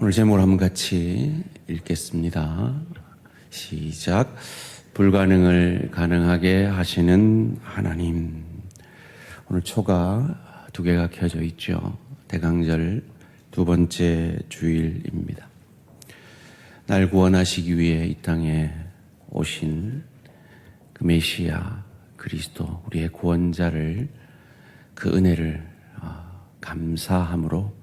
오늘 제목을 한번 같이 읽겠습니다. 시작. 불가능을 가능하게 하시는 하나님. 오늘 초가 두 개가 켜져 있죠. 대강절 두 번째 주일입니다. 날 구원하시기 위해 이 땅에 오신 그 메시아 그리스도, 우리의 구원자를, 그 은혜를 감사함으로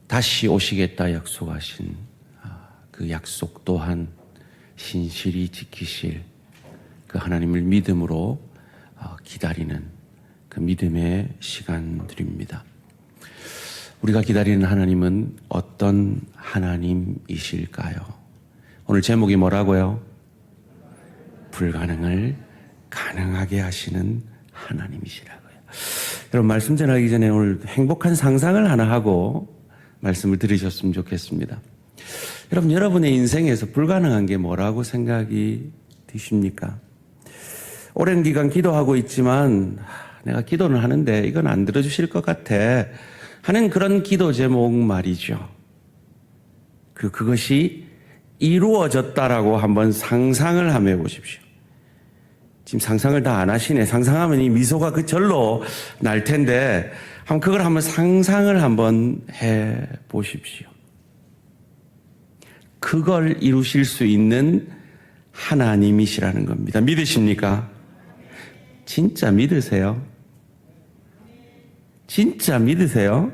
다시 오시겠다 약속하신 그 약속 또한 신실히 지키실 그 하나님을 믿음으로 기다리는 그 믿음의 시간들입니다. 우리가 기다리는 하나님은 어떤 하나님이실까요? 오늘 제목이 뭐라고요? 불가능을 가능하게 하시는 하나님이시라고요. 여러분, 말씀 전하기 전에 오늘 행복한 상상을 하나 하고 말씀을 들으셨으면 좋겠습니다. 여러분, 여러분의 인생에서 불가능한 게 뭐라고 생각이 드십니까? 오랜 기간 기도하고 있지만 내가 기도는 하는데 이건 안 들어주실 것 같아 하는 그런 기도 제목 말이죠. 그것이 이루어졌다라고 한번 상상을 한번 해보십시오. 지금 상상을 다 안 하시네. 상상하면 이 미소가 그 절로 날 텐데 그걸 한번 상상을 한번 해 보십시오. 그걸 이루실 수 있는 하나님이시라는 겁니다. 믿으십니까? 진짜 믿으세요? 진짜 믿으세요?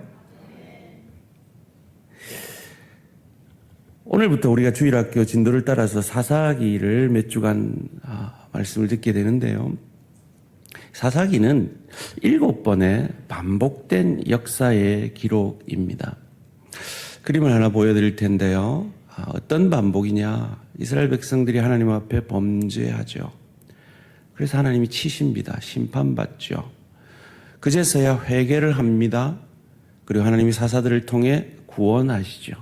오늘부터 우리가 주일학교 진도를 따라서 사사기를 몇 주간 말씀을 듣게 되는데요. 사사기는 7번의 반복된 역사의 기록입니다. 그림을 하나 보여드릴 텐데요. 어떤 반복이냐? 이스라엘 백성들이 하나님 앞에 범죄하죠. 그래서 하나님이 치십니다. 심판받죠. 그제서야 회개를 합니다. 그리고 하나님이 사사들을 통해 구원하시죠.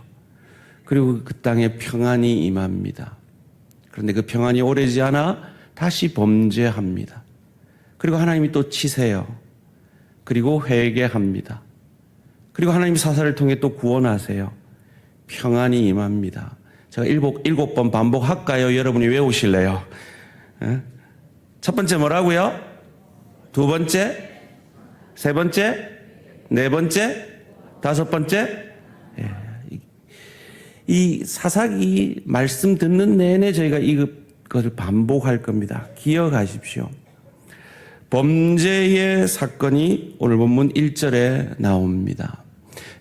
그리고 그 땅에 평안이 임합니다. 그런데 그 평안이 오래지 않아 다시 범죄합니다. 그리고 하나님이 또 치세요. 그리고 회개합니다. 그리고 하나님이 사사를 통해 또 구원하세요. 평안이 임합니다. 제가 일곱 번 반복할까요? 여러분이 외우실래요? 첫 번째 뭐라고요? 두 번째? 세 번째? 네 번째? 다섯 번째? 이 사사기 말씀 듣는 내내 저희가 이것을 반복할 겁니다. 기억하십시오. 범죄의 사건이 오늘 본문 1절에 나옵니다.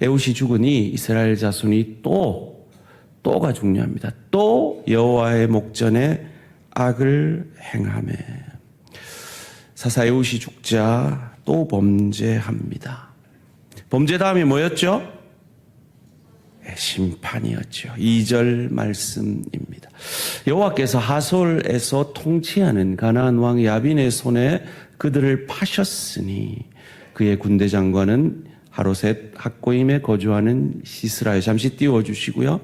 에훗이 죽으니 이스라엘 자손이 또가 중요합니다. 또 여호와의 목전에 악을 행하매. 사사 에훗이 죽자 또 범죄합니다. 범죄 다음이 뭐였죠? 심판이었죠. 2절 말씀입니다. 여호와께서 하솔에서 통치하는 가나안 왕 야빈의 손에 그들을 파셨으니 그의 군대 장관은 하로셋 학고임에 거주하는 시스라에. 잠시 띄워주시고요.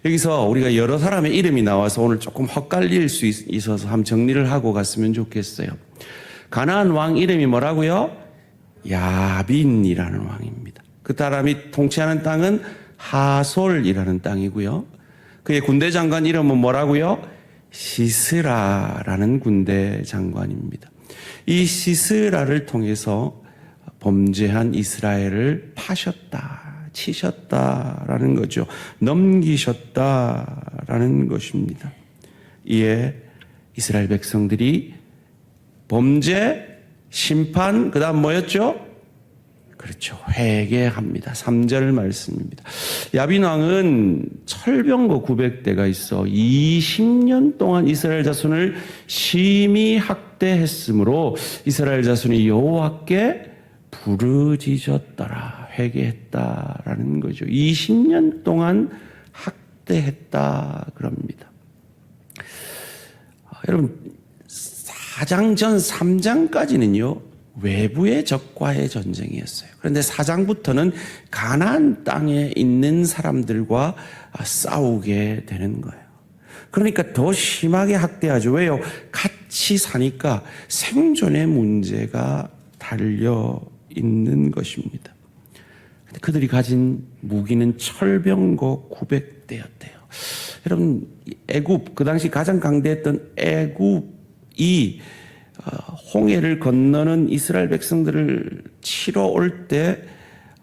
여기서 우리가 여러 사람의 이름이 나와서 오늘 조금 헛갈릴 수 있어서 한번 정리를 하고 갔으면 좋겠어요. 가나안 왕 이름이 뭐라고요? 야빈이라는 왕입니다. 그 사람이 통치하는 땅은 하솔이라는 땅이고요. 그의 군대 장관 이름은 뭐라고요? 시스라라는 군대 장관입니다. 이 시스라를 통해서 범죄한 이스라엘을 파셨다, 치셨다라는 거죠. 넘기셨다라는 것입니다. 이에 이스라엘 백성들이 범죄, 심판, 그 다음 뭐였죠? 그렇죠. 회개합니다. 3절 말씀입니다. 야빈 왕은 철병거 900대가 있어 20년 동안 이스라엘 자손을 심히 학대했으므로 이스라엘 자손이 여호와께 부르짖었더라. 회개했다라는 거죠. 20년 동안 학대했다 그럽니다. 여러분, 4장 전 3장까지는요. 외부의 적과의 전쟁이었어요. 그런데 4장부터는 가나안 땅에 있는 사람들과 싸우게 되는 거예요. 그러니까 더 심하게 학대하죠. 왜요? 같이 사니까 생존의 문제가 달려 있는 것입니다. 그들이 가진 무기는 철병거 900대였대요. 여러분, 애굽, 그 당시 가장 강대했던 애굽이 홍해를 건너는 이스라엘 백성들을 치러 올 때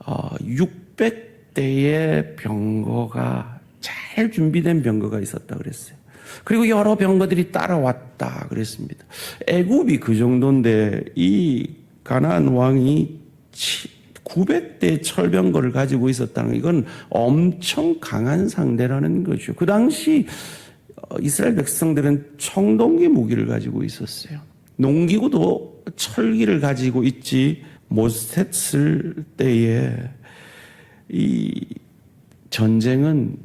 600대의 병거가 잘 준비된 병거가 있었다 그랬어요. 그리고 여러 병거들이 따라왔다 그랬습니다. 애굽이 그 정도인데 이 가나안 왕이 900대 철병거를 가지고 있었다는 이건 엄청 강한 상대라는 거죠. 그 당시 이스라엘 백성들은 청동기 무기를 가지고 있었어요. 농기구도 철기를 가지고 있지 못했을 때에 이 전쟁은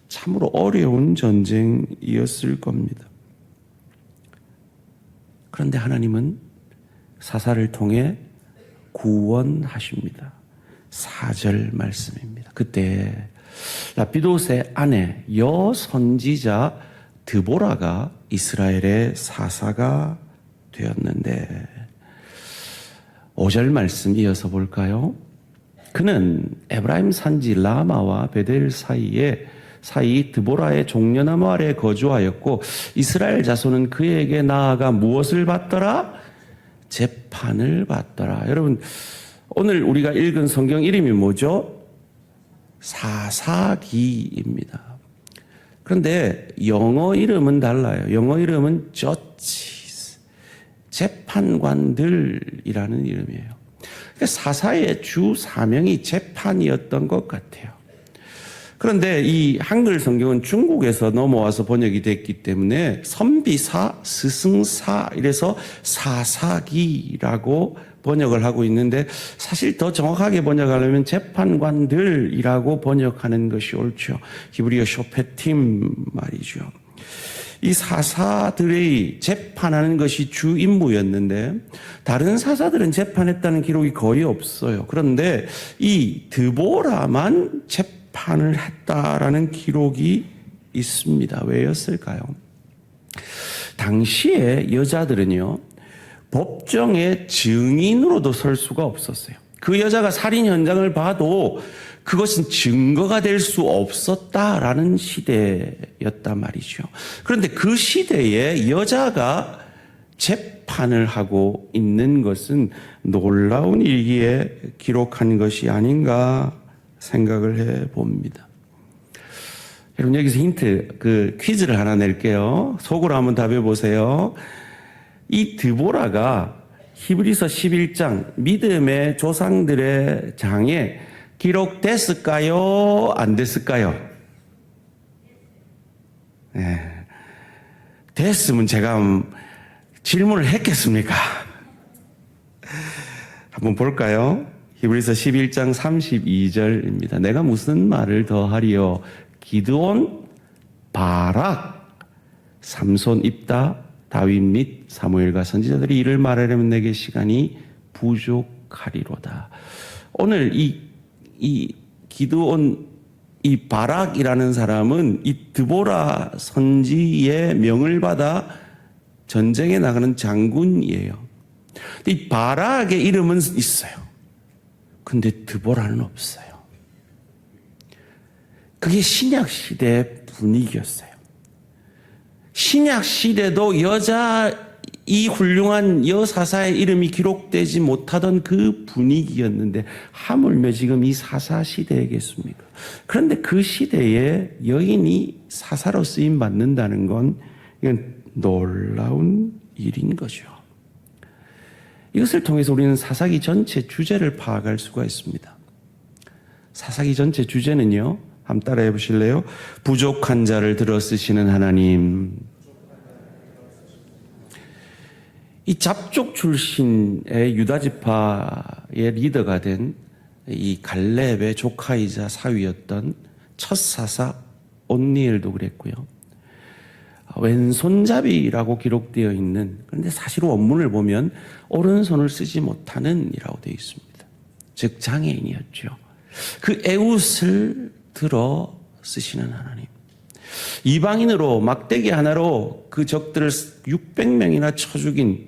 참으로 어려운 전쟁이었을 겁니다. 그런데 하나님은 사사를 통해 구원하십니다. 4절 말씀입니다. 그때 라피도스의 아내 여선지자 드보라가 이스라엘의 사사가 되었는데 5절 말씀 이어서 볼까요? 그는 에브라임 산지 라마와 베델 사이 드보라의 종려나무 아래 거주하였고 이스라엘 자손은 그에게 나아가 무엇을 받더라? 재판을 받더라. 여러분, 오늘 우리가 읽은 성경 이름이 뭐죠? 사사기입니다. 그런데 영어 이름은 달라요. 영어 이름은 judges, 재판관들이라는 이름이에요. 그러니까 사사의 주 사명이 재판이었던 것 같아요. 그런데 이 한글 성경은 중국에서 넘어와서 번역이 됐기 때문에 선비사, 스승사 이래서 사사기라고 번역을 하고 있는데 사실 더 정확하게 번역하려면 재판관들이라고 번역하는 것이 옳죠. 히브리어 쇼페팀 말이죠. 이 사사들의 재판하는 것이 주 임무였는데 다른 사사들은 재판했다는 기록이 거의 없어요. 그런데 이 드보라만 재판을 했다라는 기록이 있습니다. 왜였을까요? 당시에 여자들은요, 법정의 증인으로도 설 수가 없었어요. 그 여자가 살인 현장을 봐도 그것은 증거가 될 수 없었다라는 시대였단 말이죠. 그런데 그 시대에 여자가 재판을 하고 있는 것은 놀라운 일기에 기록한 것이 아닌가 생각을 해 봅니다. 여러분, 여기서 힌트, 퀴즈를 하나 낼게요. 속으로 한번 답해 보세요. 이 드보라가 히브리서 11장 믿음의 조상들의 장에 기록됐을까요? 안 됐을까요? 네. 됐으면 제가 질문을 했겠습니까? 한번 볼까요? 히브리서 11장 32절입니다. 내가 무슨 말을 더하리요? 기드온, 바락, 삼손, 입다, 다윗 및 사무엘과 선지자들이 이를 말하려면 내게 시간이 부족하리로다. 오늘 이 기드온, 이 바락이라는 사람은 이 드보라 선지의 명을 받아 전쟁에 나가는 장군이에요. 이 바락의 이름은 있어요. 근데 드보라는 없어요. 그게 신약 시대의 분위기였어요. 신약 시대도 이 훌륭한 여사사의 이름이 기록되지 못하던 그 분위기였는데 하물며 지금 이 사사 시대이겠습니까? 그런데 그 시대에 여인이 사사로 쓰임 받는다는 건 이건 놀라운 일인 거죠. 이것을 통해서 우리는 사사기 전체 주제를 파악할 수가 있습니다. 사사기 전체 주제는요, 한번 따라해 보실래요? 부족한 자를 들어 쓰시는 하나님. 이 잡족 출신의 유다지파의 리더가 된 이 갈렙의 조카이자 사위였던 첫 사사 온니엘도 그랬고요. 왼손잡이라고 기록되어 있는, 그런데 사실 원문을 보면 오른손을 쓰지 못하는 이라고 되어 있습니다. 즉 장애인이었죠. 그 에웃을 들어 쓰시는 하나님. 이방인으로 막대기 하나로 그 적들을 600명이나 쳐 죽인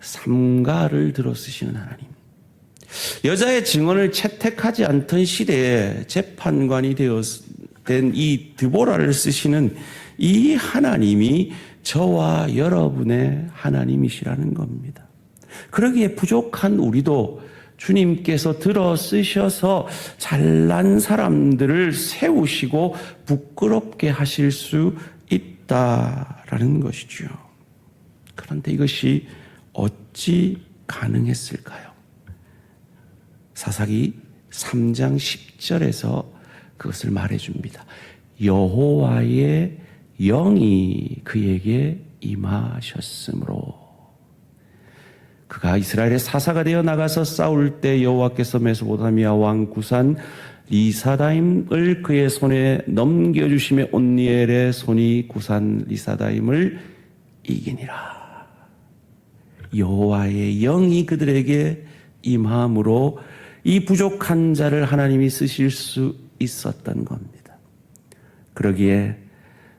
삼가를 들어 쓰시는 하나님. 여자의 증언을 채택하지 않던 시대에 재판관이 된 이 드보라를 쓰시는 이 하나님이 저와 여러분의 하나님이시라는 겁니다. 그러기에 부족한 우리도 주님께서 들어 쓰셔서 잘난 사람들을 세우시고 부끄럽게 하실 수 있다라는 것이죠. 그런데 이것이 어찌 가능했을까요? 사사기 3장 10절에서 그것을 말해줍니다. 여호와의 영이 그에게 임하셨으므로 그가 이스라엘의 사사가 되어 나가서 싸울 때 여호와께서 메소포타미아 왕 구산 리사다임을 그의 손에 넘겨주시며 온니엘의 손이 구산 리사다임을 이기니라. 여호와의 영이 그들에게 임함으로 이 부족한 자를 하나님이 쓰실 수 있었던 겁니다. 그러기에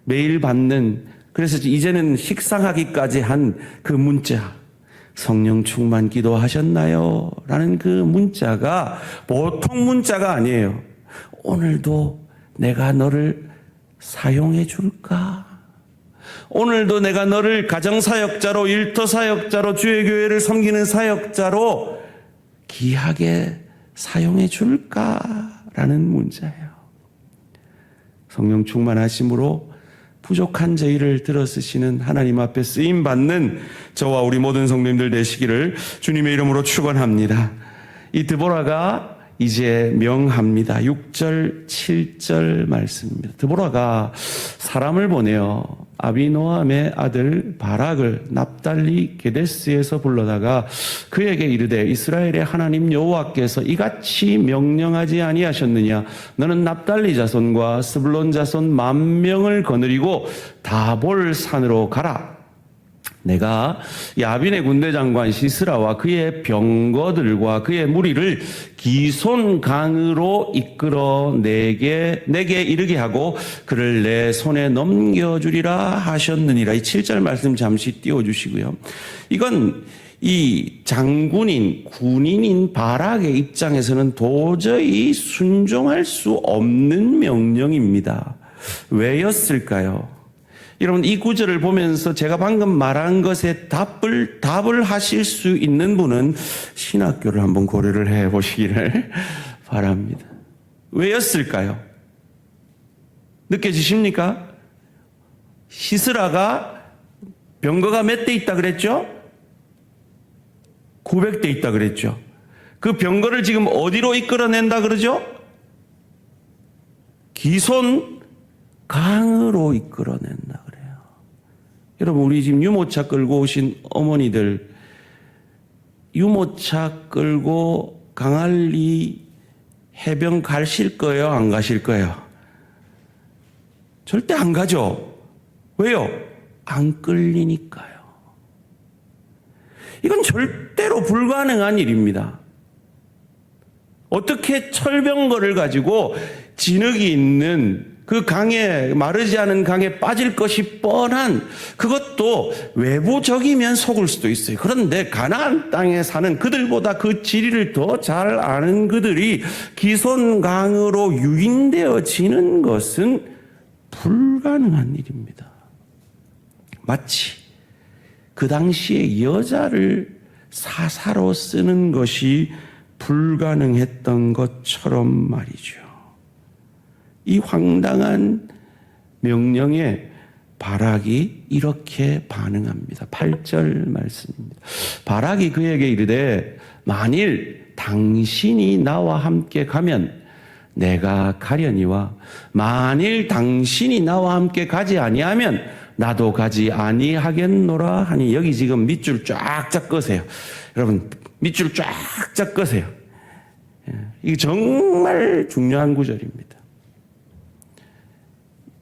매일 받는, 그래서 이제는 식상하기까지 한 그 문자, 성령 충만 기도하셨나요? 라는 그 문자가 보통 문자가 아니에요. 오늘도 내가 너를 사용해 줄까? 오늘도 내가 너를 가정사역자로, 일터사역자로, 주의 교회를 섬기는 사역자로 귀하게 사용해 줄까라는 문자예요. 성령 충만하심으로 부족한 저희를 들어쓰시는 하나님 앞에 쓰임받는 저와 우리 모든 성도님들 되시기를 주님의 이름으로 축원합니다. 이 드보라가 이제 명합니다. 6절, 7절 말씀입니다. 드보라가 사람을 보내어 아비노함의 아들 바락을 납달리 게데스에서 불러다가 그에게 이르되 이스라엘의 하나님 여호와께서 이같이 명령하지 아니하셨느냐? 너는 납달리 자손과 스불론 자손 10,000명을 거느리고 다볼 산으로 가라. 내가 야빈의 군대 장관 시스라와 그의 병거들과 그의 무리를 기손 강으로 이끌어 내게 이르게 하고 그를 내 손에 넘겨주리라 하셨느니라. 이 7절 말씀 잠시 띄워주시고요. 이건 이 장군인 군인인 바락의 입장에서는 도저히 순종할 수 없는 명령입니다. 왜였을까요? 여러분, 이 구절을 보면서 제가 방금 말한 것에 답을 하실 수 있는 분은 신학교를 한번 고려를 해 보시기를 바랍니다. 왜였을까요? 느껴지십니까? 시스라가 병거가 몇 대 있다 그랬죠? 900대 있다 그랬죠? 그 병거를 지금 어디로 이끌어낸다 그러죠? 기손 강으로 이끌어낸다 그래요. 여러분, 우리 지금 유모차 끌고 오신 어머니들, 유모차 끌고 강할리 해변 가실 거예요? 안 가실 거예요? 절대 안 가죠. 왜요? 안 끌리니까요. 이건 절대로 불가능한 일입니다. 어떻게 철병거를 가지고 진흙이 있는 그 강에, 마르지 않은 강에 빠질 것이 뻔한, 그것도 외부적이면 속을 수도 있어요. 그런데 가나안 땅에 사는 그들보다 그 지리를 더 잘 아는 그들이 기손강으로 유인되어지는 것은 불가능한 일입니다. 마치 그 당시에 여자를 사사로 쓰는 것이 불가능했던 것처럼 말이죠. 이 황당한 명령에 바락이 이렇게 반응합니다. 8절 말씀입니다. 바락이 그에게 이르되 만일 당신이 나와 함께 가면 내가 가려니와 만일 당신이 나와 함께 가지 아니하면 나도 가지 아니하겠노라 하니, 여기 지금 밑줄 쫙쫙 끄세요. 여러분, 밑줄 쫙쫙 끄세요. 이게 정말 중요한 구절입니다.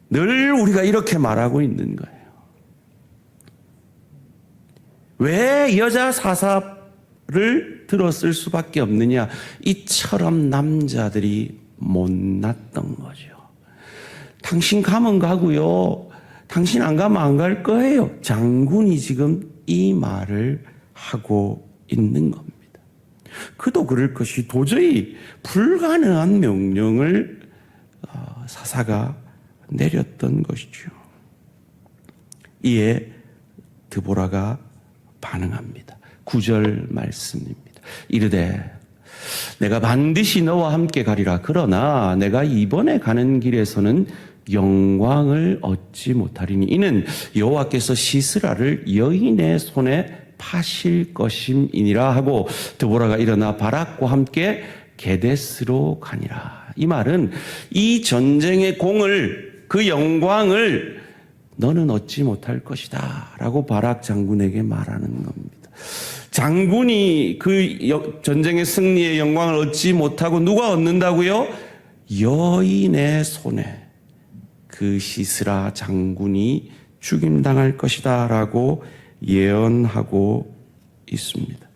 늘 우리가 이렇게 말하고 있는 거예요. 왜 여자 사사를 들었을 수밖에 없느냐? 이처럼 남자들이 못났던 거죠. 당신 가면 가고요. 당신 안 가면 안 갈 거예요. 장군이 지금 이 말을 하고 있는 겁니다. 그도 그럴 것이 도저히 불가능한 명령을 사사가 내렸던 것이죠. 이에 드보라가 반응합니다. 9절 말씀입니다. 이르되 내가 반드시 너와 함께 가리라. 그러나 내가 이번에 가는 길에서는 영광을 얻지 못하리니 이는 여호와께서 시스라를 여인의 손에 파실 것임이니라 하고 드보라가 일어나 바락과 함께 게데스로 가니라. 이 말은 이 전쟁의 공을, 그 영광을 너는 얻지 못할 것이다 라고 바락 장군에게 말하는 겁니다. 장군이 그 전쟁의 승리의 영광을 얻지 못하고 누가 얻는다고요? 여인의 손에 그 시스라 장군이 죽임당할 것이다 라고 예언하고 있습니다.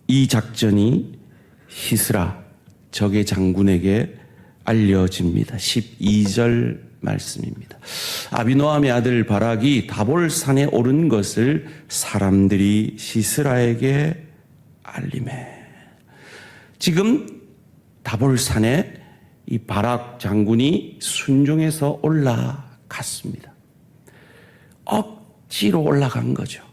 이 작전이 시스라 적의 장군에게 알려집니다. 12절 말씀입니다. 아비노함의 아들 바락이 다볼산에 오른 것을 사람들이 시스라에게 알리매. 지금 다볼산에 이 바락 장군이 순종해서 올라갔습니다. 억지로 올라간 거죠.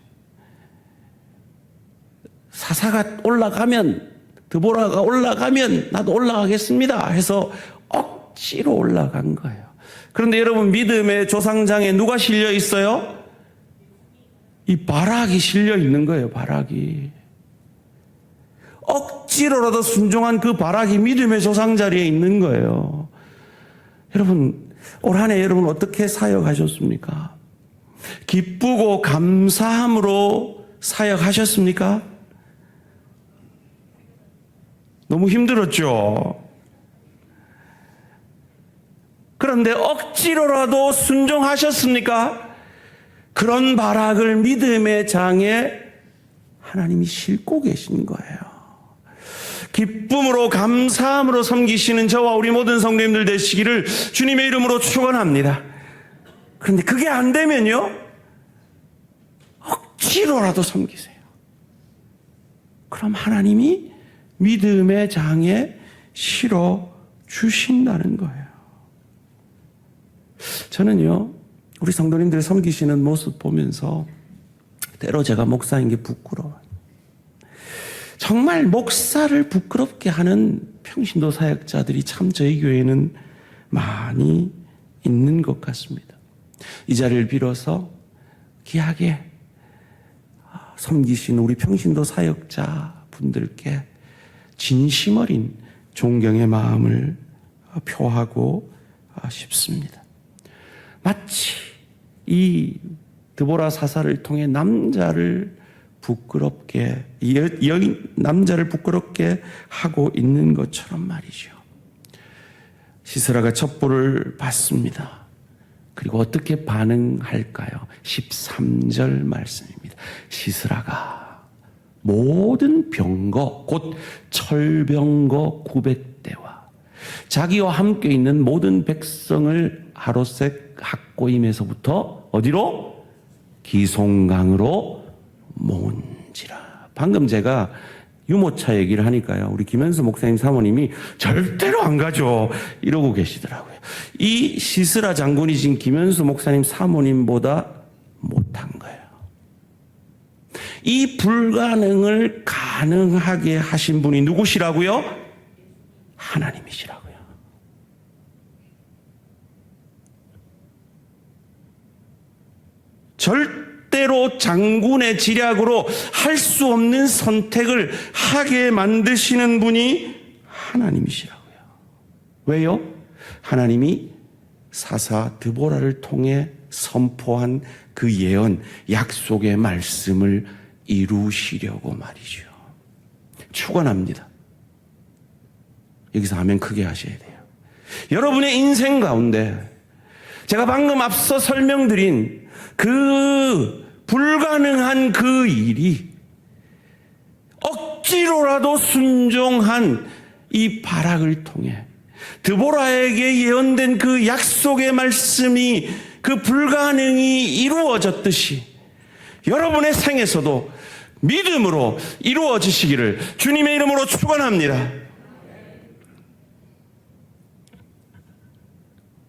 사사가 올라가면, 드보라가 올라가면 나도 올라가겠습니다 해서 억지로 올라간 거예요. 그런데 여러분, 믿음의 조상장에 누가 실려 있어요? 이 바락이 실려 있는 거예요. 바락이. 억지로라도 순종한 그 바락이 믿음의 조상 자리에 있는 거예요. 여러분, 올 한 해 여러분 어떻게 사역하셨습니까? 기쁘고 감사함으로 사역하셨습니까? 너무 힘들었죠. 그런데 억지로라도 순종하셨습니까? 그런 바락을 믿음의 장에 하나님이 싣고 계신 거예요. 기쁨으로 감사함으로 섬기시는 저와 우리 모든 성도님들 되시기를 주님의 이름으로 축원합니다. 그런데 그게 안 되면요, 억지로라도 섬기세요. 그럼 하나님이 믿음의 장에 실어 주신다는 거예요. 저는요, 우리 성도님들 섬기시는 모습 보면서 때로 제가 목사인 게 부끄러워요. 정말 목사를 부끄럽게 하는 평신도 사역자들이 참 저희 교회에는 많이 있는 것 같습니다. 이 자리를 빌어서 귀하게 섬기시는 우리 평신도 사역자 분들께 진심 어린 존경의 마음을 표하고 싶습니다. 마치 이 드보라 사사를 통해 남자를 부끄럽게, 남자를 부끄럽게 하고 있는 것처럼 말이죠. 시스라가 첩보를 받습니다. 그리고 어떻게 반응할까요? 13절 말씀입니다. 시스라가 모든 병거, 곧 철병거 900대와 자기와 함께 있는 모든 백성을 하롯색 학고임에서부터 어디로? 기송강으로 모은지라. 방금 제가 유모차 얘기를 하니까요, 우리 김현수 목사님 사모님이 절대로 안 가죠 이러고 계시더라고요. 이 시스라 장군이 지금 김현수 목사님 사모님보다 못한 거예요. 이 불가능을 가능하게 하신 분이 누구시라고요? 하나님이시라고요. 절대로 장군의 지략으로 할 수 없는 선택을 하게 만드시는 분이 하나님이시라고요. 왜요? 하나님이 사사 드보라를 통해 선포한 그 예언, 약속의 말씀을 이루시려고 말이죠. 축원합니다. 여기서 아멘 크게 하셔야 돼요. 여러분의 인생 가운데 제가 방금 앞서 설명드린 그 불가능한 그 일이 억지로라도 순종한 이 바락을 통해 드보라에게 예언된 그 약속의 말씀이, 그 불가능이 이루어졌듯이 여러분의 생에서도 믿음으로 이루어지시기를 주님의 이름으로 축원합니다.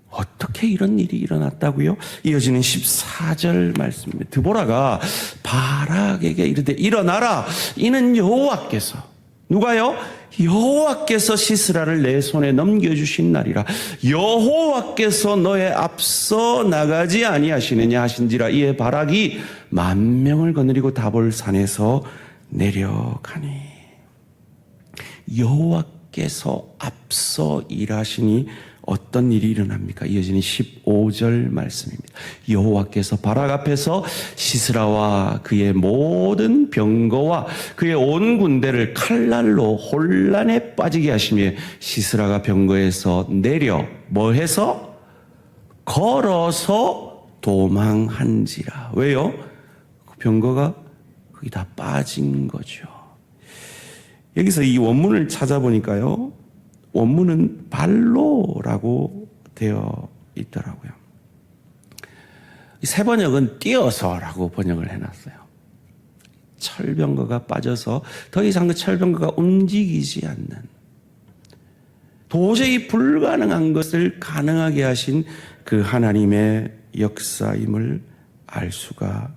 어떻게 이런 일이 일어났다고요? 이어지는 14절 말씀입니다. 드보라가 바락에게 이르되 일어나라, 이는 여호와께서, 누가요? 여호와께서 시스라를 내 손에 넘겨주신 날이라. 여호와께서 너의 앞서 나가지 아니하시느냐 하신지라. 이에 바락이 10,000명을 거느리고 다볼 산에서 내려가니. 여호와께서 앞서 일하시니 어떤 일이 일어납니까? 이어지는 15절 말씀입니다. 여호와께서 바락 앞에서 시스라와 그의 모든 병거와 그의 온 군대를 칼날로 혼란에 빠지게 하시며 시스라가 병거에서 내려 뭐해서? 걸어서 도망한지라. 왜요? 그 병거가 거기 다 빠진 거죠. 여기서 이 원문을 찾아보니까요, 원문은 발로라고 되어 있더라고요. 새 번역은 뛰어서라고 번역을 해놨어요. 철병거가 빠져서 더 이상 그 철병거가 움직이지 않는, 도저히 불가능한 것을 가능하게 하신 그 하나님의 역사임을 알 수가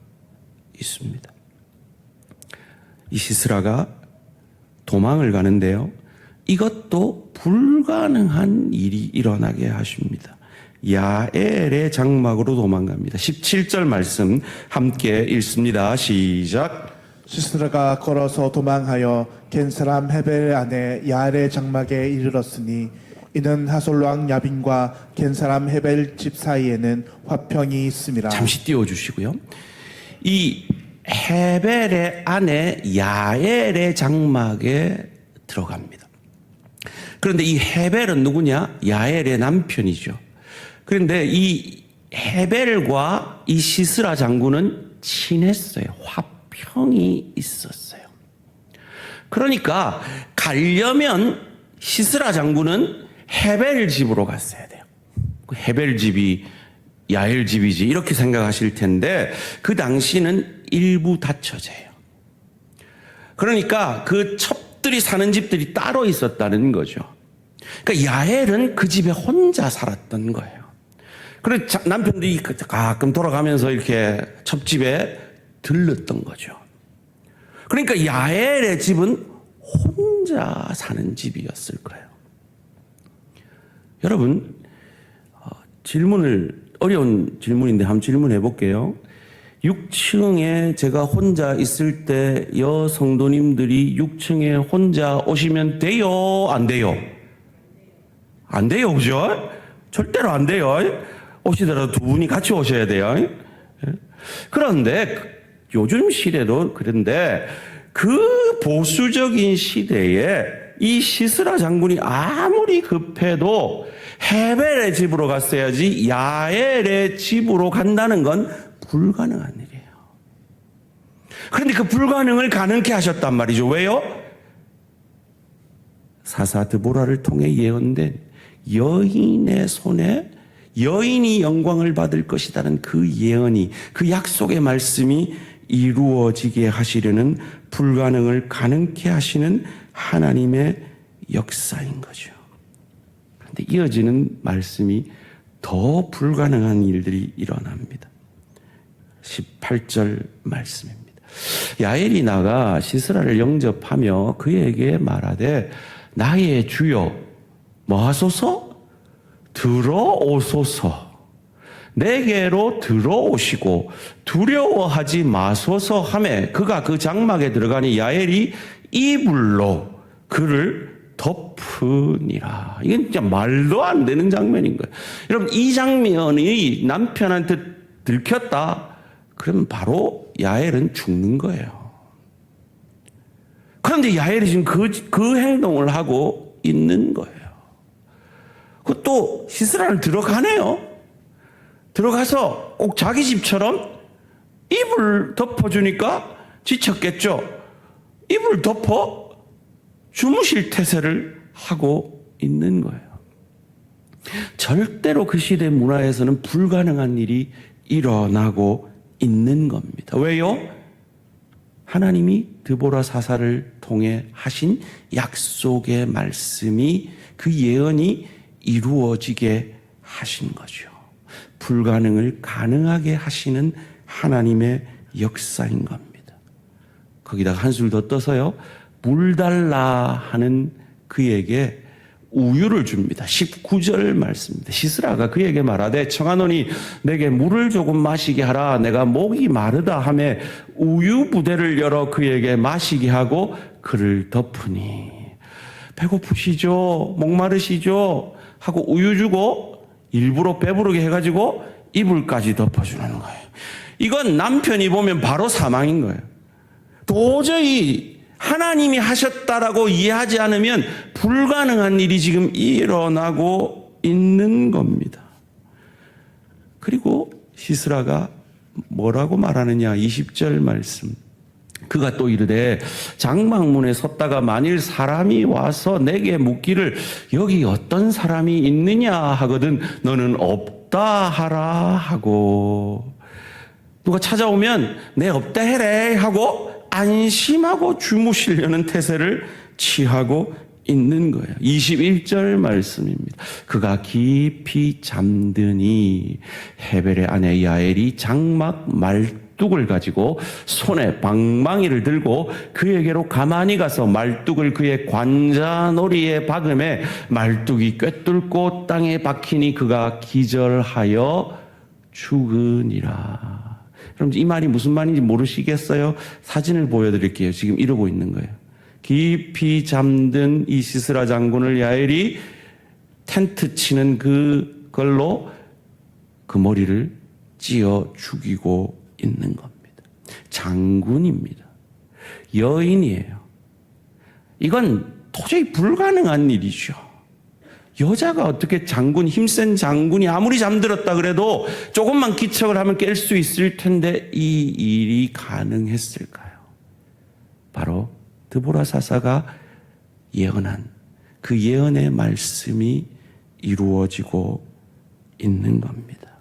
있습니다. 이 시스라가 도망을 가는데요, 이것도 불가능한 일이 일어나게 하십니다. 야엘의 장막으로 도망갑니다. 17절 말씀 함께 읽습니다. 시작. 시스라가 걸어서 도망하여 겐 사람 헤벨 안에 야엘의 장막에 이르렀으니 이는 하솔 왕 야빈과 겐 사람 헤벨 집 사이에는 화평이 있음이라. 잠시 띄워주시고요. 이 헤벨의 안에 야엘의 장막에 들어갑니다. 그런데 이 헤벨은 누구냐? 야엘의 남편이죠. 그런데 이 헤벨과 이 시스라 장군은 친했어요. 화평이 있었어요. 그러니까 가려면 시스라 장군은 헤벨 집으로 갔어야 돼요. 헤벨 집이 야엘 집이지 이렇게 생각하실 텐데 그 당시는 일부 닫혀져요. 그러니까 그 첩들이 사는 집들이 따로 있었다는 거죠. 그러니까 야엘은 그 집에 혼자 살았던 거예요. 그래서 남편들이 가끔 돌아가면서 이렇게 첩집에 들렀던 거죠. 그러니까 야엘의 집은 혼자 사는 집이었을 거예요. 여러분, 어려운 질문인데 한번 질문해 볼게요. 6층에 제가 혼자 있을 때 여성도님들이 6층에 혼자 오시면 돼요? 안 돼요? 안 돼요, 그죠? 절대로 안 돼요. 오시더라도 두 분이 같이 오셔야 돼요. 그런데 요즘 시대도 그런데 그 보수적인 시대에 이 시스라 장군이 아무리 급해도 헤벨의 집으로 갔어야지 야엘의 집으로 간다는 건 불가능한 일이에요. 그런데 그 불가능을 가능케 하셨단 말이죠. 왜요? 사사 드보라를 통해 예언된 여인의 손에 여인이 영광을 받을 것이라는 그 예언이, 그 약속의 말씀이 이루어지게 하시려는 불가능을 가능케 하시는 하나님의 역사인 거죠. 그런데 이어지는 말씀이 더 불가능한 일들이 일어납니다. 18절 말씀입니다. 야엘이 나가 시스라를 영접하며 그에게 말하되 나의 주여 뭐하소서? 들어오소서. 내게로 들어오시고 두려워하지 마소서 하매 그가 그 장막에 들어가니 야엘이 이불로 그를 덮으니라. 이건 진짜 말도 안 되는 장면인 거예요. 여러분, 이 장면이 남편한테 들켰다 그러면 바로 야엘은 죽는 거예요. 그런데 야엘이 지금 그 행동을 하고 있는 거예요. 그것도 시스라를 들어가네요. 들어가서 꼭 자기 집처럼 이불 덮어주니까 지쳤겠죠. 이불 덮어 주무실 태세를 하고 있는 거예요. 절대로 그 시대 문화에서는 불가능한 일이 일어나고 있는 겁니다. 왜요? 하나님이 드보라 사사를 통해 하신 약속의 말씀이 그 예언이 이루어지게 하신 거죠. 불가능을 가능하게 하시는 하나님의 역사인 겁니다. 거기다가 한술 더 떠서요, 물 달라 하는 그에게 우유를 줍니다. 19절 말씀입니다. 시스라가 그에게 말하되 청하노니 내게 물을 조금 마시게 하라. 내가 목이 마르다 하매 우유 부대를 열어 그에게 마시게 하고 그를 덮으니. 배고프시죠? 목마르시죠? 하고 우유 주고 일부러 배부르게 해가지고 이불까지 덮어주는 거예요. 이건 남편이 보면 바로 사망인 거예요. 도저히 하나님이 하셨다라고 이해하지 않으면 불가능한 일이 지금 일어나고 있는 겁니다. 그리고 시스라가 뭐라고 말하느냐, 20절 말씀. 그가 또 이르되 장막문에 섰다가 만일 사람이 와서 내게 묻기를 여기 어떤 사람이 있느냐 하거든 너는 없다 하라 하고, 누가 찾아오면 내 없다 해래 하고 안심하고 주무시려는 태세를 취하고 있는 거예요. 21절 말씀입니다. 그가 깊이 잠드니 헤벨의 아내 야엘이 장막 말뚝을 가지고 손에 방망이를 들고 그에게로 가만히 가서 말뚝을 그의 관자놀이에 박음에 말뚝이 꿰뚫고 땅에 박히니 그가 기절하여 죽으니라. 그럼 이 말이 무슨 말인지 모르시겠어요? 사진을 보여드릴게요. 지금 이러고 있는 거예요. 깊이 잠든 이 시스라 장군을 야엘이 텐트 치는 그걸로 그 머리를 찧어 죽이고 있는 겁니다. 장군입니다. 여인이에요. 이건 도저히 불가능한 일이죠. 여자가 어떻게 장군, 힘센 장군이 아무리 잠들었다 그래도 조금만 기척을 하면 깰 수 있을 텐데 이 일이 가능했을까요? 바로 드보라 사사가 예언한 그 예언의 말씀이 이루어지고 있는 겁니다.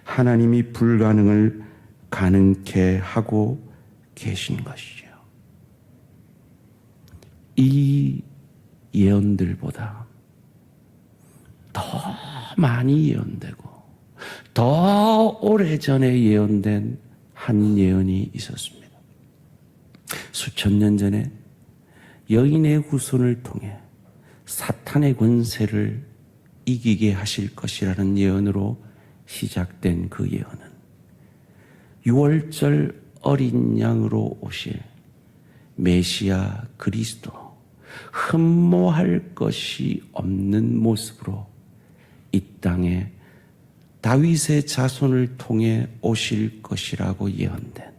하나님이 불가능을 가능케 하고 계신 것이죠. 이 예언들보다 더 많이 예언되고 더 오래전에 예언된 한 예언이 있었습니다. 수천 년 전에 여인의 후손을 통해 사탄의 권세를 이기게 하실 것이라는 예언으로 시작된 그 예언은 6월절 어린 양으로 오실 메시아 그리스도, 흠모할 것이 없는 모습으로 이 땅에 다윗의 자손을 통해 오실 것이라고 예언된,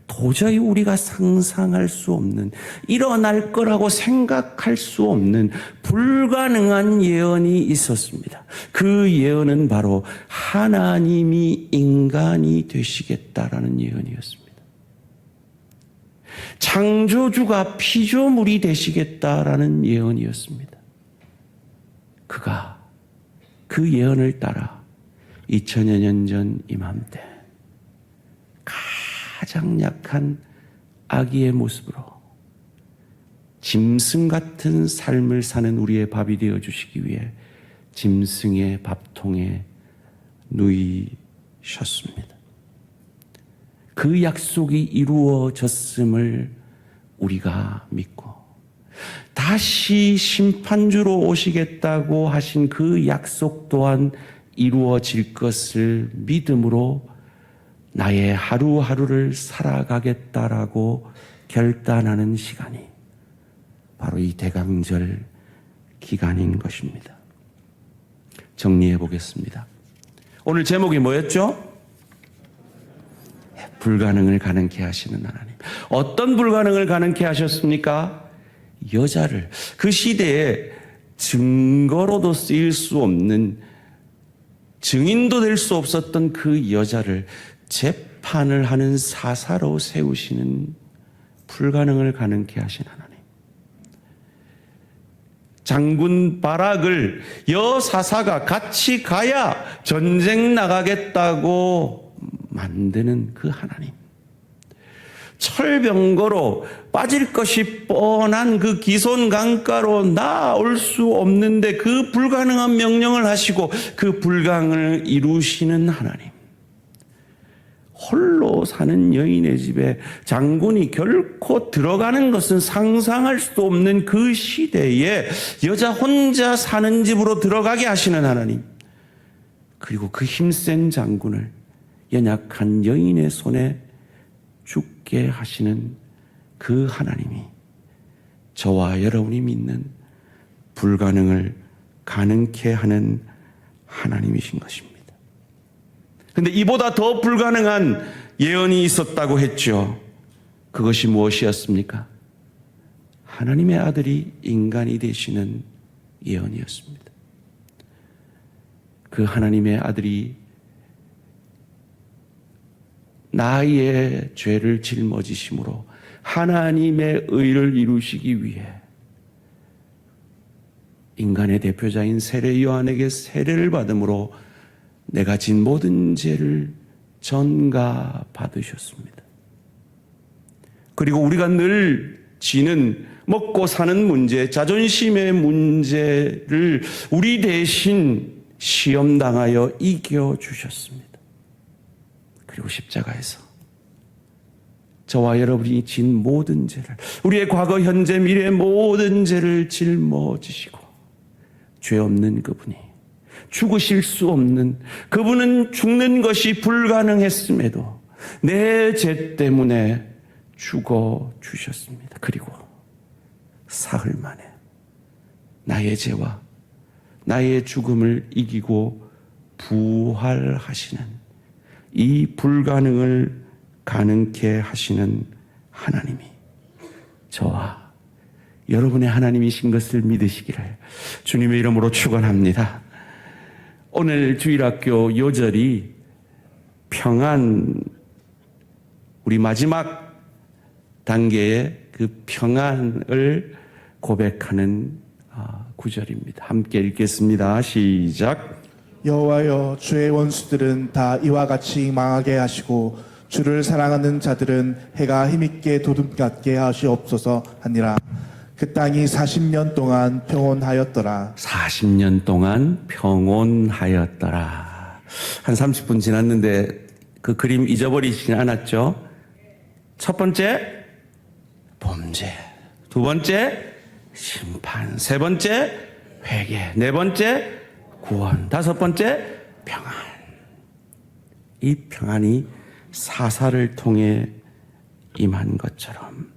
도저히 우리가 상상할 수 없는, 일어날 거라고 생각할 수 없는 불가능한 예언이 있었습니다. 그 예언은 바로 하나님이 인간이 되시겠다라는 예언이었습니다. 창조주가 피조물이 되시겠다라는 예언이었습니다. 그가 그 예언을 따라 2000여 년 전 이맘때 가장 약한 아기의 모습으로 짐승 같은 삶을 사는 우리의 밥이 되어주시기 위해 짐승의 밥통에 누이셨습니다. 그 약속이 이루어졌음을 우리가 믿고 다시 심판주로 오시겠다고 하신 그 약속 또한 이루어질 것을 믿음으로 나의 하루하루를 살아가겠다라고 결단하는 시간이 바로 이 대강절 기간인 것입니다. 정리해 보겠습니다. 오늘 제목이 뭐였죠? 불가능을 가능케 하시는 하나님. 어떤 불가능을 가능케 하셨습니까? 여자를, 그 시대에 증거로도 쓰일 수 없는, 증인도 될 수 없었던 그 여자를 재판을 하는 사사로 세우시는 불가능을 가능케 하신 하나님. 장군 바락을 여사사가 같이 가야 전쟁 나가겠다고 만드는 그 하나님. 철병거로 빠질 것이 뻔한 그 기손 강가로 나올 수 없는데 그 불가능한 명령을 하시고 그 불가능을 이루시는 하나님. 홀로 사는 여인의 집에 장군이 결코 들어가는 것은 상상할 수도 없는 그 시대에 여자 혼자 사는 집으로 들어가게 하시는 하나님. 그리고 그 힘센 장군을 연약한 여인의 손에 죽게 하시는 그 하나님이 저와 여러분이 믿는 불가능을 가능케 하는 하나님이신 것입니다. 그런데 이보다 더 불가능한 예언이 있었다고 했죠. 그것이 무엇이었습니까? 하나님의 아들이 인간이 되시는 예언이었습니다. 그 하나님의 아들이 나의 죄를 짊어지심으로 하나님의 의를 이루시기 위해 인간의 대표자인 세례 요한에게 세례를 받음으로 내가 진 모든 죄를 전가 받으셨습니다. 그리고 우리가 늘 지는 먹고 사는 문제, 자존심의 문제를 우리 대신 시험당하여 이겨주셨습니다. 그리고 십자가에서 저와 여러분이 진 모든 죄를, 우리의 과거, 현재, 미래 모든 죄를 짊어지시고 죄 없는 그분이, 죽으실 수 없는 그분은 죽는 것이 불가능했음에도 내 죄 때문에 죽어 주셨습니다. 그리고 사흘 만에 나의 죄와 나의 죽음을 이기고 부활하시는 이 불가능을 가능케 하시는 하나님이 저와 여러분의 하나님이신 것을 믿으시기를 주님의 이름으로 축원합니다. 오늘 주일학교 요절이 평안, 우리 마지막 단계의 그 평안을 고백하는 구절입니다. 함께 읽겠습니다. 시작. 여호와여, 주의 원수들은 다 이와 같이 망하게 하시고 주를 사랑하는 자들은 해가 힘있게 도둑같게 하시옵소서 하니라. 그 땅이 40년 동안 평온하였더라. 40년 동안 평온하였더라. 한 30분 지났는데 그 그림 잊어버리시지 않았죠? 첫 번째, 범죄. 두 번째, 심판. 세 번째, 회개. 네 번째, 구원. 다섯 번째, 평안. 이 평안이 사사를 통해 임한 것처럼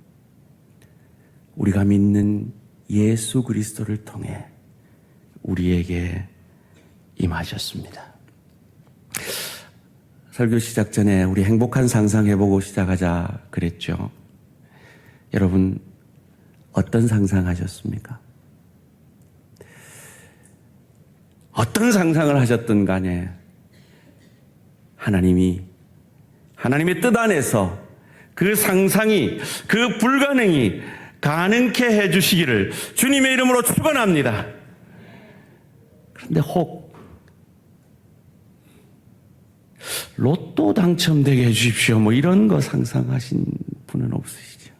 우리가 믿는 예수 그리스도를 통해 우리에게 임하셨습니다. 설교 시작 전에 우리 행복한 상상해보고 시작하자 그랬죠. 여러분, 어떤 상상하셨습니까? 어떤 상상을 하셨든 간에 하나님의 뜻 안에서 그 상상이, 그 불가능이 가능케 해주시기를 주님의 이름으로 축원합니다. 그런데 혹 로또 당첨되게 해주십시오, 뭐 이런 거 상상하신 분은 없으시죠?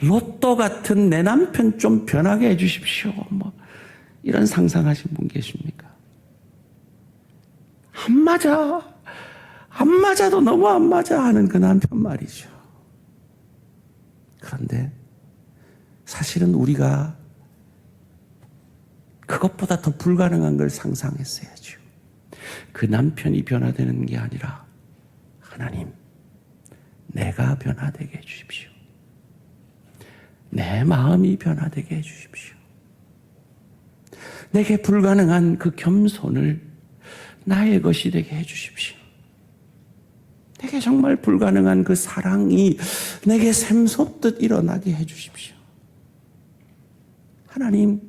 로또 같은 내 남편 좀 변하게 해주십시오, 뭐 이런 상상하신 분 계십니까? 안 맞아도 너무 안 맞아 하는 그 남편 말이죠. 그런데 사실은 우리가 그것보다 더 불가능한 걸 상상했어야죠. 그 남편이 변화되는 게 아니라 하나님, 내가 변화되게 해주십시오. 내 마음이 변화되게 해주십시오. 내게 불가능한 그 겸손을 나의 것이 되게 해주십시오. 내게 정말 불가능한 그 사랑이 내게 샘솟듯 일어나게 해주십시오. 하나님,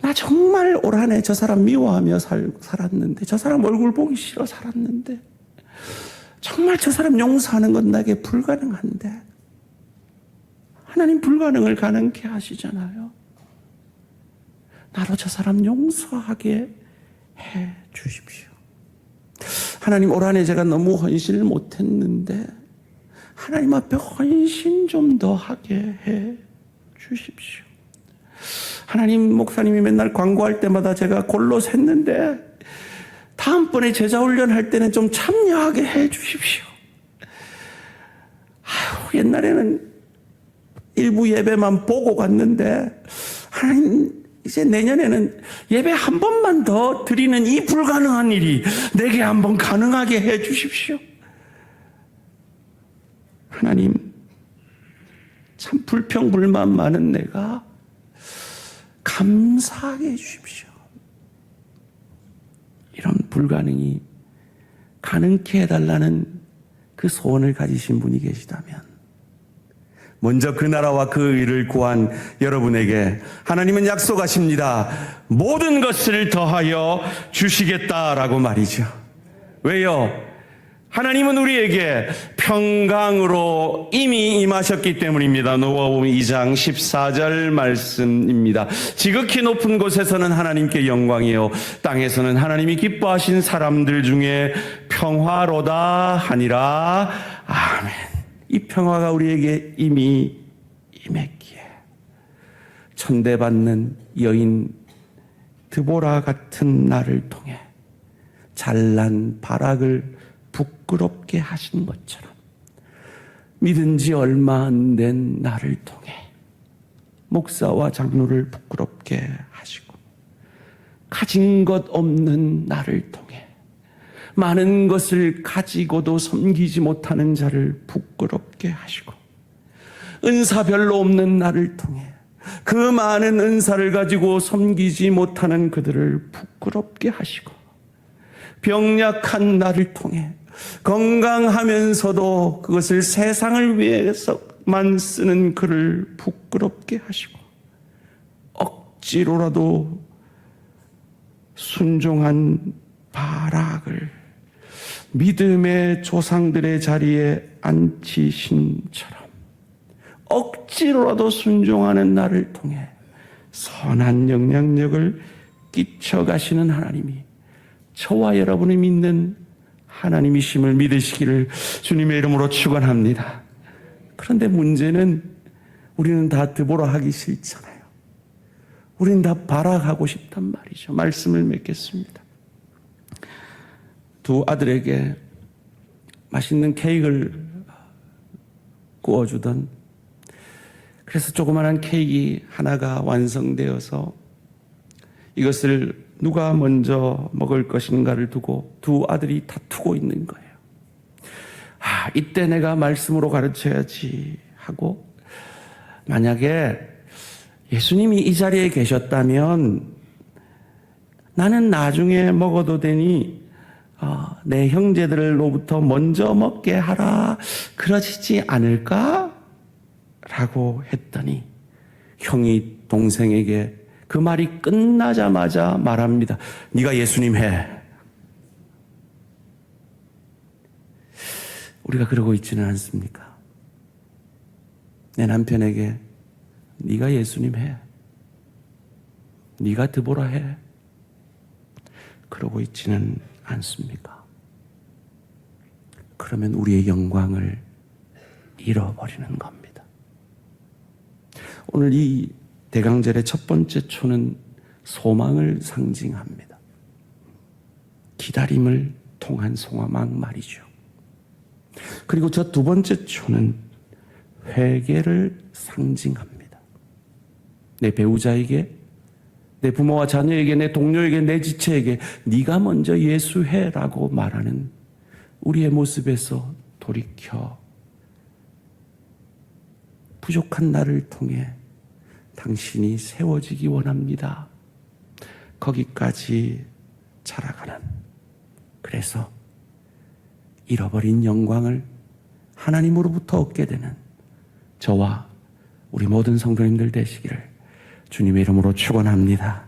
나 정말 올 한 해 저 사람 미워하며 살았는데, 저 사람 얼굴 보기 싫어 살았는데, 정말 저 사람 용서하는 건 나에게 불가능한데, 하나님 불가능을 가능케 하시잖아요. 나로 저 사람 용서하게 해 주십시오. 하나님, 올 한 해 제가 너무 헌신을 못했는데 하나님 앞에 헌신 좀 더 하게 해 주십시오. 하나님, 목사님이 맨날 광고할 때마다 제가 골로 샜는데 다음번에 제자훈련 할 때는 좀 참여하게 해 주십시오. 아유, 옛날에는 일부 예배만 보고 갔는데 하나님, 이제 내년에는 예배 한 번만 더 드리는 이 불가능한 일이 내게 한번 가능하게 해 주십시오. 하나님, 참 불평불만 많은 내가 감사하게 해 주십시오. 이런 불가능이 가능케 해달라는 그 소원을 가지신 분이 계시다면 먼저 그 나라와 그 의를 구한 여러분에게 하나님은 약속하십니다. 모든 것을 더하여 주시겠다라고 말이죠. 왜요? 하나님은 우리에게 평강으로 이미 임하셨기 때문입니다. 누가복음 2장 14절 말씀입니다. 지극히 높은 곳에서는 하나님께 영광이요 땅에서는 하나님이 기뻐하신 사람들 중에 평화로다 하니라. 아멘. 이 평화가 우리에게 이미 임했기에 천대받는 여인 드보라 같은 나를 통해 잘난 바락을 부끄럽게 하신 것처럼 믿은 지 얼마 안 된 나를 통해 목사와 장로를 부끄럽게 하시고 가진 것 없는 나를 통해 많은 것을 가지고도 섬기지 못하는 자를 부끄럽게 하시고 은사 별로 없는 나를 통해 그 많은 은사를 가지고 섬기지 못하는 그들을 부끄럽게 하시고 병약한 나를 통해 건강하면서도 그것을 세상을 위해서만 쓰는 그를 부끄럽게 하시고 억지로라도 순종한 바락을 믿음의 조상들의 자리에 앉히신처럼 억지로라도 순종하는 나를 통해 선한 영향력을 끼쳐가시는 하나님이 저와 여러분이 믿는 하나님이심을 믿으시기를 주님의 이름으로 축원합니다. 그런데 문제는 우리는 다 드보라 하기 싫잖아요. 우리는 다 바락하고 싶단 말이죠. 말씀을 맺겠습니다. 두 아들에게 맛있는 케이크를 구워주던, 그래서 조그마한 케이크 하나가 완성되어서 이것을 누가 먼저 먹을 것인가를 두고 두 아들이 다투고 있는 거예요. 이때 내가 말씀으로 가르쳐야지 하고, 만약에 예수님이 이 자리에 계셨다면 나는 나중에 먹어도 되니 내 형제들로부터 먼저 먹게 하라 그러시지 않을까? 라고 했더니 형이 동생에게 그 말이 끝나자마자 말합니다. 네가 예수님 해. 우리가 그러고 있지는 않습니까? 내 남편에게 네가 예수님 해. 네가 드보라 해. 그러고 있지는 않습니까? 그러면 우리의 영광을 잃어버리는 겁니다. 오늘 이 대강절의 첫 번째 초는 소망을 상징합니다. 기다림을 통한 소망 말이죠. 그리고 저 두 번째 초는 회개를 상징합니다. 내 배우자에게, 내 부모와 자녀에게, 내 동료에게, 내 지체에게 네가 먼저 예수해라고 말하는 우리의 모습에서 돌이켜 부족한 나를 통해 당신이 세워지기 원합니다. 거기까지 자라가는, 그래서 잃어버린 영광을 하나님으로부터 얻게 되는 저와 우리 모든 성도님들 되시기를 주님의 이름으로 축원합니다.